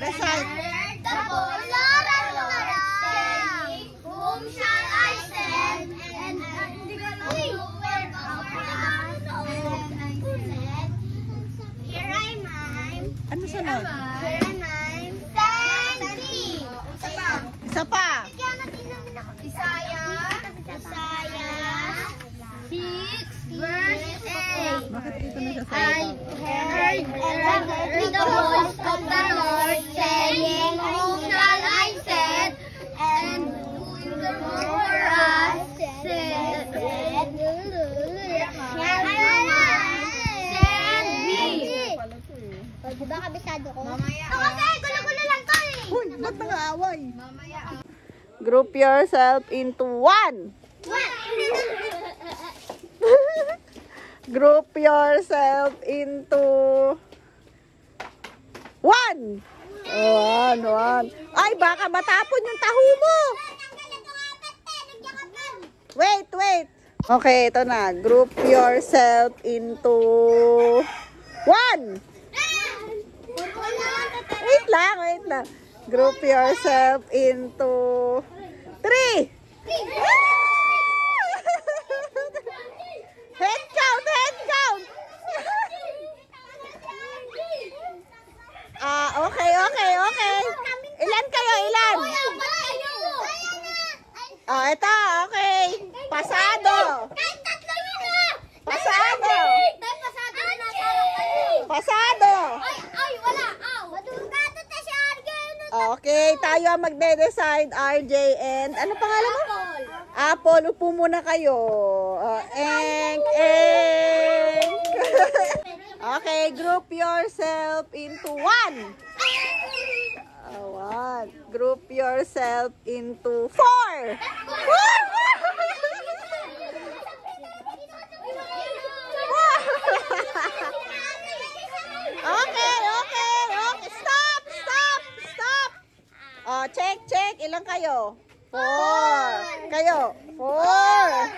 recite. Whom shall I send? And here I am. Ano sunod? Here I am. Send me. Isa pa. Isaiah 6 verse 8. Bakit dito na siya sa I heard the voice of the Lord saying, whom shall I send? And who will go for us? Send me. O, diba kabisado ko? Mamaya. Kasi, gulo-gulo lang to eh. Uy, ba't nang-aaway? Group yourself into one. Group yourself into one. One. Ay, baka matapon yung taho mo. Wait. Okay, ito na. Group yourself into one. Wait lang. Group yourself into three. Head count. Okay. Ilan kayo? Ito, okay. Pasado. Ay, wala. Madungkatot na siya. Okay, tayo ang magde-decide, RJ and ano pangalan mo? Apple. Upo muna kayo. Eng. Okay, group yourself into one. One. Group yourself into four. Okay. Stop. Check. Ilan kayo? 4. Kayo? 4.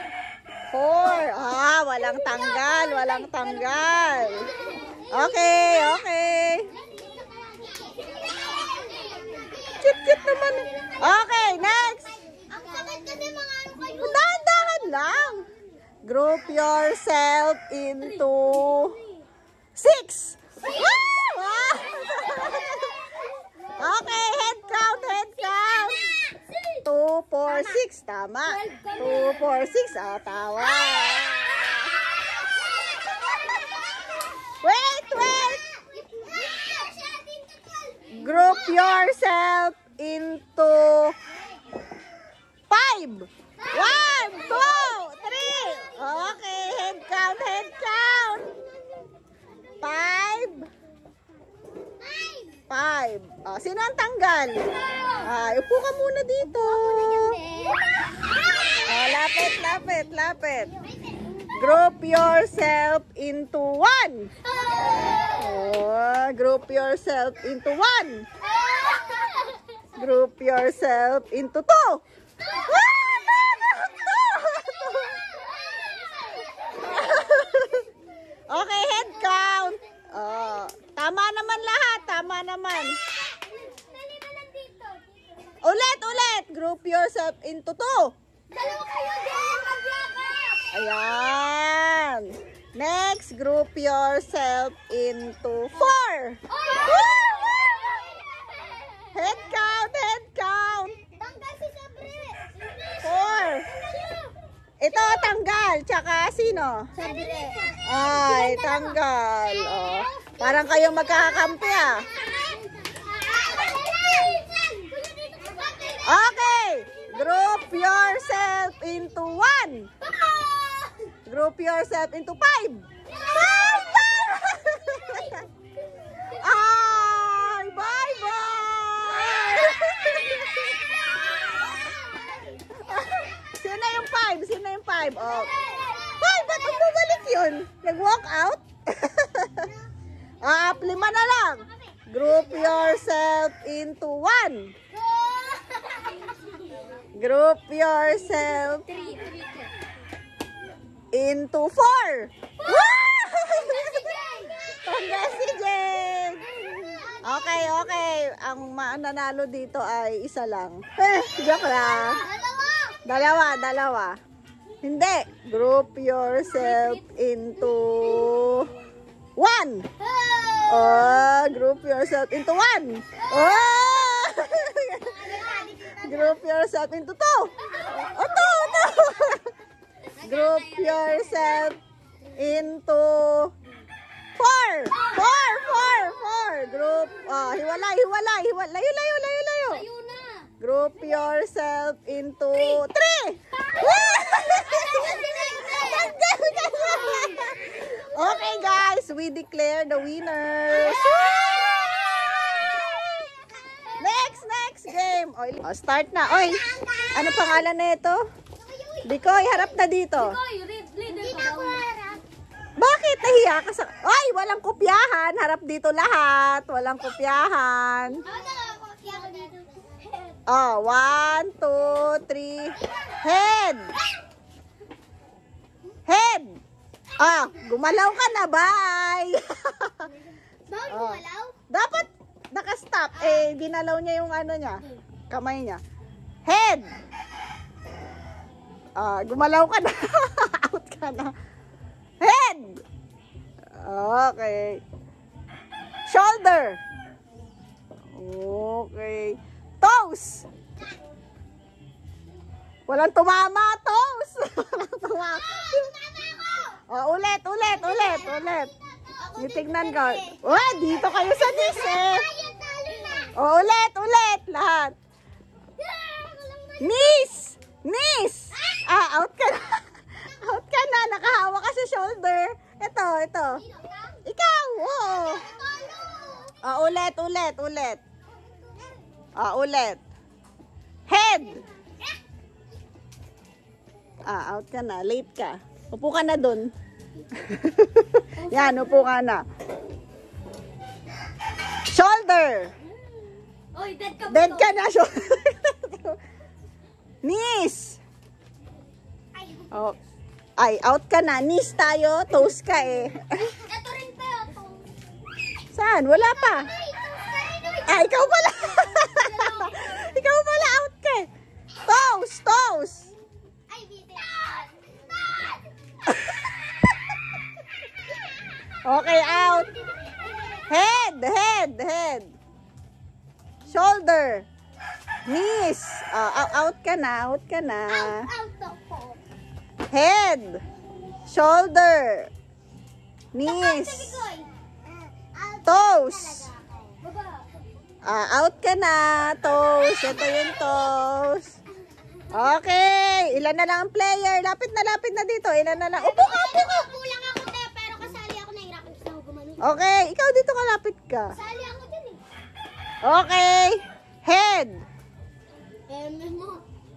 Walang tanggal. Okay. Cute naman. Okay, next. Ang sakit kasi mga ano kayo. Dahan lang. Group yourself into 6. Okay, head count. 2, 4, 6. Tama. 2, 4, 6. Tawa. Wait. Group yourself into 5. 1, 2, 3. Okay, head count. 5. Sino ang tanggal? Upo ka muna dito. Lapit. Group yourself into 1. Group yourself into 1. Group yourself into 2. Okay, head count. Tama naman lahat. Ulit. Group yourself into 2. Dalawa kayo din. Ayan. Next, group yourself into 4. Head count. Tanggal si Sabre. 4. Ito, tanggal. Tsaka sino? Sabre. Ay, tanggal. Parang kayong magkakakampi ah. Okay. Group yourself into 1. Group yourself into 5. Ay, bye-bye. Sino yung 5? Hoy, ba't bumalik yun? Nag-walk out? 5 na lang. Group yourself into 1. Group yourself into 4. Tanggal si Jen. Okay, okay. Ang mananalo dito ay isa lang. Joke lang. Dalawa. Hindi. Group yourself into one. Oh, group yourself into one. Oh! Group yourself into two. Oh, two. Group yourself into four. Group, hiwalay. Layo. Group yourself into three. Okay guys, we declare the winners. Next game. Start na. Oy, ano pangalan na ito? Bikoy, harap na dito. Bakit nahiya ka sa... Ay, walang kopyahan. Harap dito lahat. Walang kopyahan. Oh, 1, 2, 3. Head. Gumalaw ka na. Bye. Dapat nakastop. Ginalaw niya yung ano niya. Kamay niya. Head. Gumalaw ka na. Out ka na. Head. Okay. Shoulder. Okay. Toes. Walang tumama, toes. Walang tumama. Ulit. Tingnan ko. Dito kayo sa knees eh. Ulit. Lahat. Knees. Out ka na. Out ka na. Nakahawa ka sa shoulder. Ito. Ikaw. Ulit. Ulit. Head. Out ka na. Late ka. Upo ka na dun. Yan, upo ka na. Shoulder. Dead ka na. Shoulder. Knees. Out ka na. Knees tayo. Toes ka eh. Ito rin tayo. Saan? Wala pa. Ikaw pala. Ikaw pala. Out ka eh. Toes. Okay, out. Head. Shoulder. Knees. Out ka na. Head. Shoulder. Knees. Toes. Out ka na. Toes. Ito yung toes. Okay. Ilan na lang ang player? Lapit na dito. Ilan na lang? Upo ka. Kulang ako tayo, pero kasali ako, nahirapan kasi ako gumanon. Okay. Ikaw dito ka, lapit ka. Kasali ako dyan eh. Okay. Head.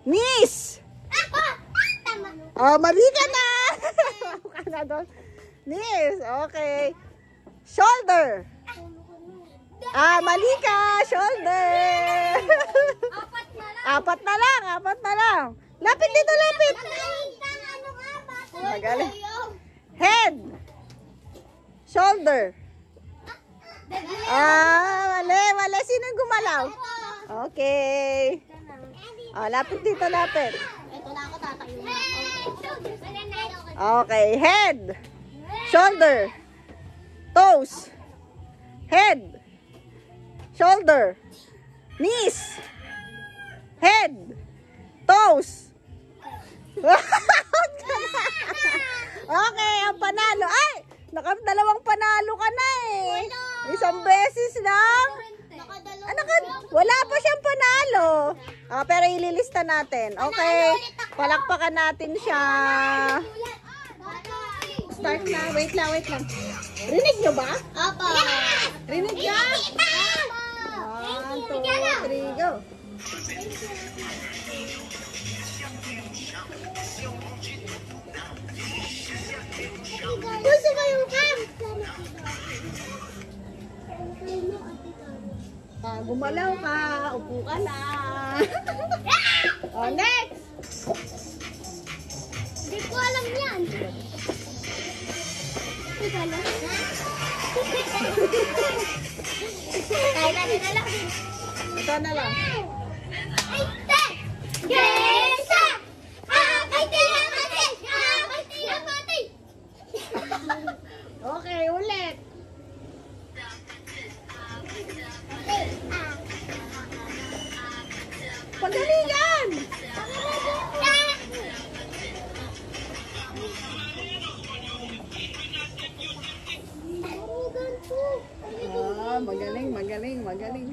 Knees. Tama. Mali ka na. Ka na doon. Knees. Okay. Shoulder. Mali ka. Shoulder. Apat na lang. Lapit dito, lapit. Magaling. Head. Shoulder. Mali. Sino gumalaw? Okay. Lapit dito, lapit. Ito na ako, tatayo na ako. Okay. Head. Shoulder. Toes. Head. Shoulder. Knees. Head. Toes. Okay, ang panalo. Ay! Dalawang panalo ka na eh. Isang beses lang. Wala pa siyang panalo. Pero ililista natin. Okay. Palakpakan natin siya. Start na. Wait lang. Rinig nyo ba? Opo. Rinig ka? 1, 2, 3, go. Gusto kayo ka? Gumalaw ka. Upo ka na. Next. Hindi ko alam yan. Ikaw lang. Kaya natin na lang. Ito na lang. Ay, te! Gesa! Akay, te! Akay, te! Akay, te! Akay, te! Okay, ulit. Pagalingan! Ah, magaling, magaling, magaling.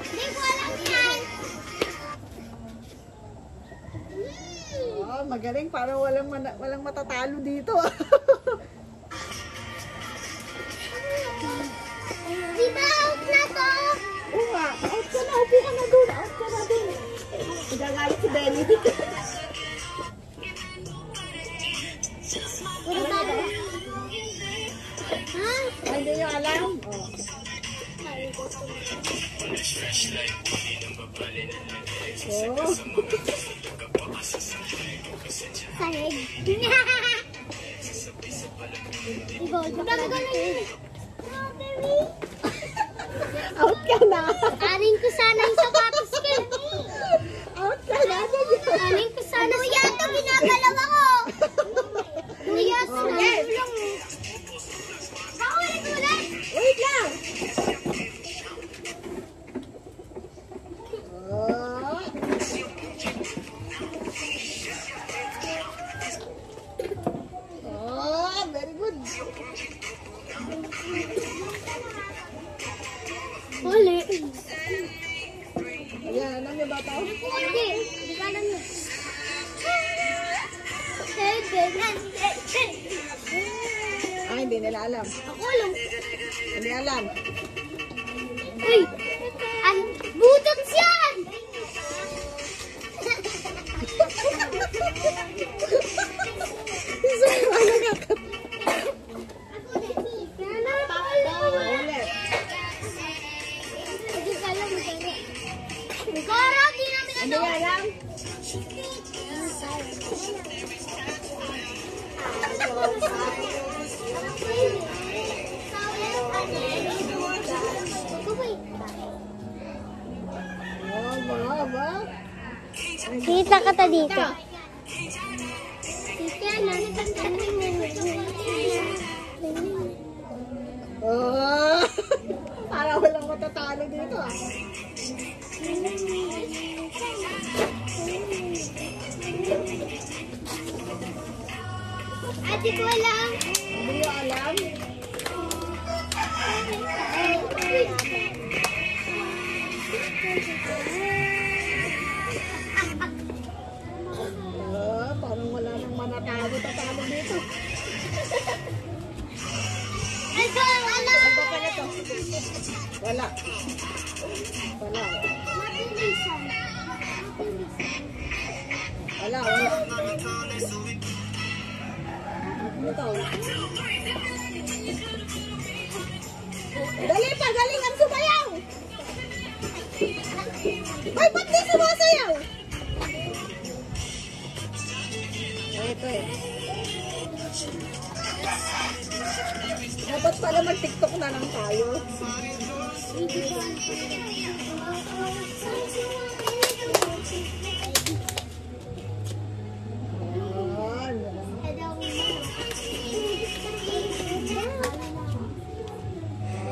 Hindi ko alam yan. Ah, magaling. Parang walang matatalo dito. Di ba out na to? Oo nga. Out ka na. Upo ka na doon. Out ka na doon. Magagalit si Benny. Wala tayo. Ha? Ay, hindi nyo alam. Oh. Oh. Sahig. Dami ko na yun. Strawberry. Out ka na. Anin ko sana yung sapatos ko. Out ka na. Anin ko sana. Kuya, ito ginagalaw ako. Kuya, Okay. lang. Ulit. Wait lang. Oh. Oh, very good. Uli. Ayan, alam niyo ba ito? Hindi. Hindi ka alam yun. Ah, hindi nila alam. Ako lang. Hindi alam. Uy! Butot yan! Isa yung ano kakat. Ulit. Kara, di namin Hindi alam. Oh, ba? Kita ka ta dito. Oh, para walang matatalo dito ah. Ate ko alam. Hindi nyo alam? Ah, parang wala nang manatalo-tatalo dito. Ito ang alam. Ano ba pala to? Wala. Wala. Mabilisan. Wala, wala. Ano to? Dali pa, galing ang sumayaw! Ay, ba't di sumasayaw? Ito eh. Dapat pala mag-tiktok na lang tayo.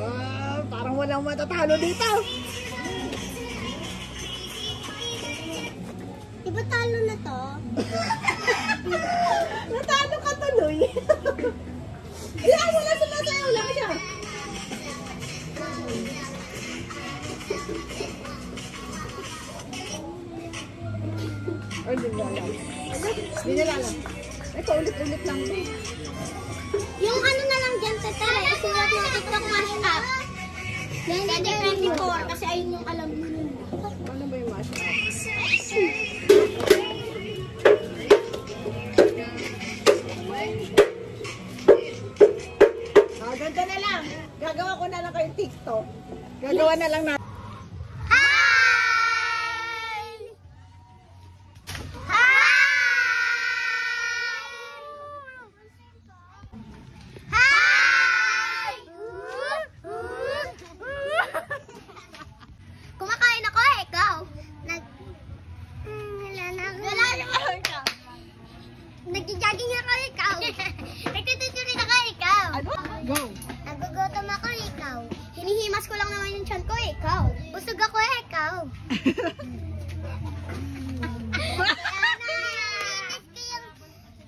Ah, parang walang matatalo dito. Diba talo na to? Natalo ka tuloy. Ay, wala sumasayaw lang siya. Ay, hindi nila alam. Hindi nila alam. Ay, paulit-ulit lang to. Yung ano na lang dyan, tete. Isulat na TikTok mash up. 2024 kasi ayun yung alam mo nun. Ano ba yung mash up? Ah, ganda na lang. Gagawa ko na lang kayong TikTok. Gagawa na lang natin.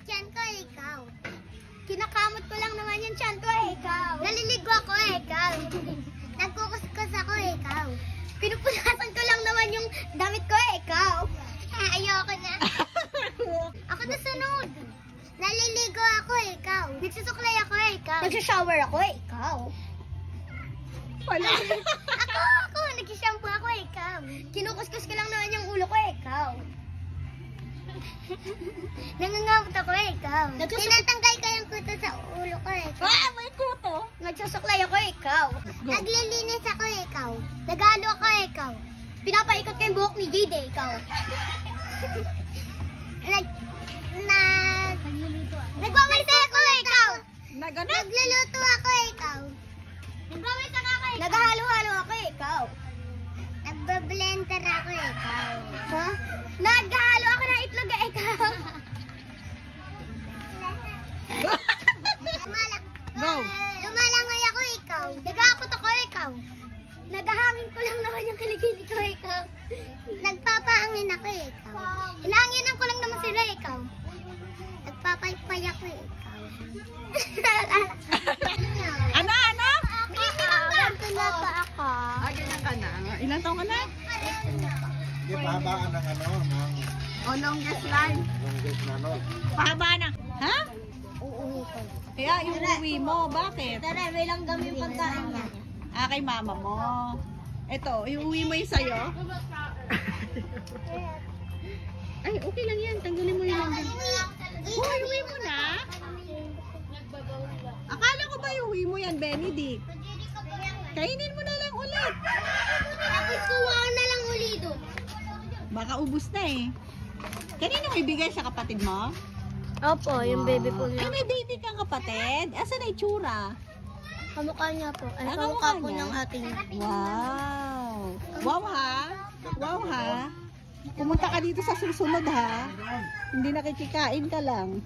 Tiyan ko, ikaw. Kinakamot ko lang naman yung tiyan ko, ikaw. Naliligo ako, ikaw. Nagkukuskus ako, ikaw. Pinupunasan ko lang naman yung damit ko, ikaw. Ayoko na. Ako na sunod. Naliligo ako, ikaw. Nagsusuklay ako, ikaw. Nagsashower ako, ikaw. Wala. Ako. Nagsishampoo ako, ikaw. Kinukuskus ko lang naman yung ulo ko, ikaw. Nangangamot ako, ikaw. Tinatanggal ko yung kuto sa ulo ko, ikaw. Ah, may kuto. Nagsusuklay ako, ikaw. Naglilinis ako, ikaw. Nagalo ako, ikaw. Pinapaikot ko yung buhok ni Jade, ikaw. Nagwawalis ako, ikaw. Nagluluto ako, ikaw. Nagwawalis ako, ikaw. Naghahalo-halo ako, ikaw. Nagbablender ako, ikaw. Ha? Naghahalo ako ng itlog, ikaw. Go. Lumalangoy ako, ikaw. Nag-aakot ako, ikaw. Nagahangin ko lang naman yung kilikili ko, ikaw. Nagpapahangin ako, ikaw. Hinahanginan ko lang naman sila, ikaw. Nagpapaypay ako, ikaw. Ano? Ganito na pa ako. Ah, ganyan ka na. Ilan taong ka na? Hindi, pahaba ka ng O, longest line. Pahaba na. Ha? Uuwi ko. Kaya yung uwi mo, bakit? Tara, may langgam yung pagkain niya. Ah, kay mama mo. Ito, yung uwi mo yung sa'yo. Ay, okay lang yan. Tanggalin mo yung langgam. Hoy, uwi mo na? Akala ko ba yung uwi mo yan, Benedict? Kainin mo na lang ulit. Tapos kuha na lang uli doon. Baka ubus na eh. Kanino mo ibigay sa kapatid mo? Opo, yung baby po Ay, niya. may baby kang kapatid? Asan na itsura? Kamukha niya po. Ay, Ah, kamukha kamukha po niya? ng ating. Wow! Wow ha? Wow ha? Pumunta ka dito sa susunod ha? Hindi nakikikain ka lang.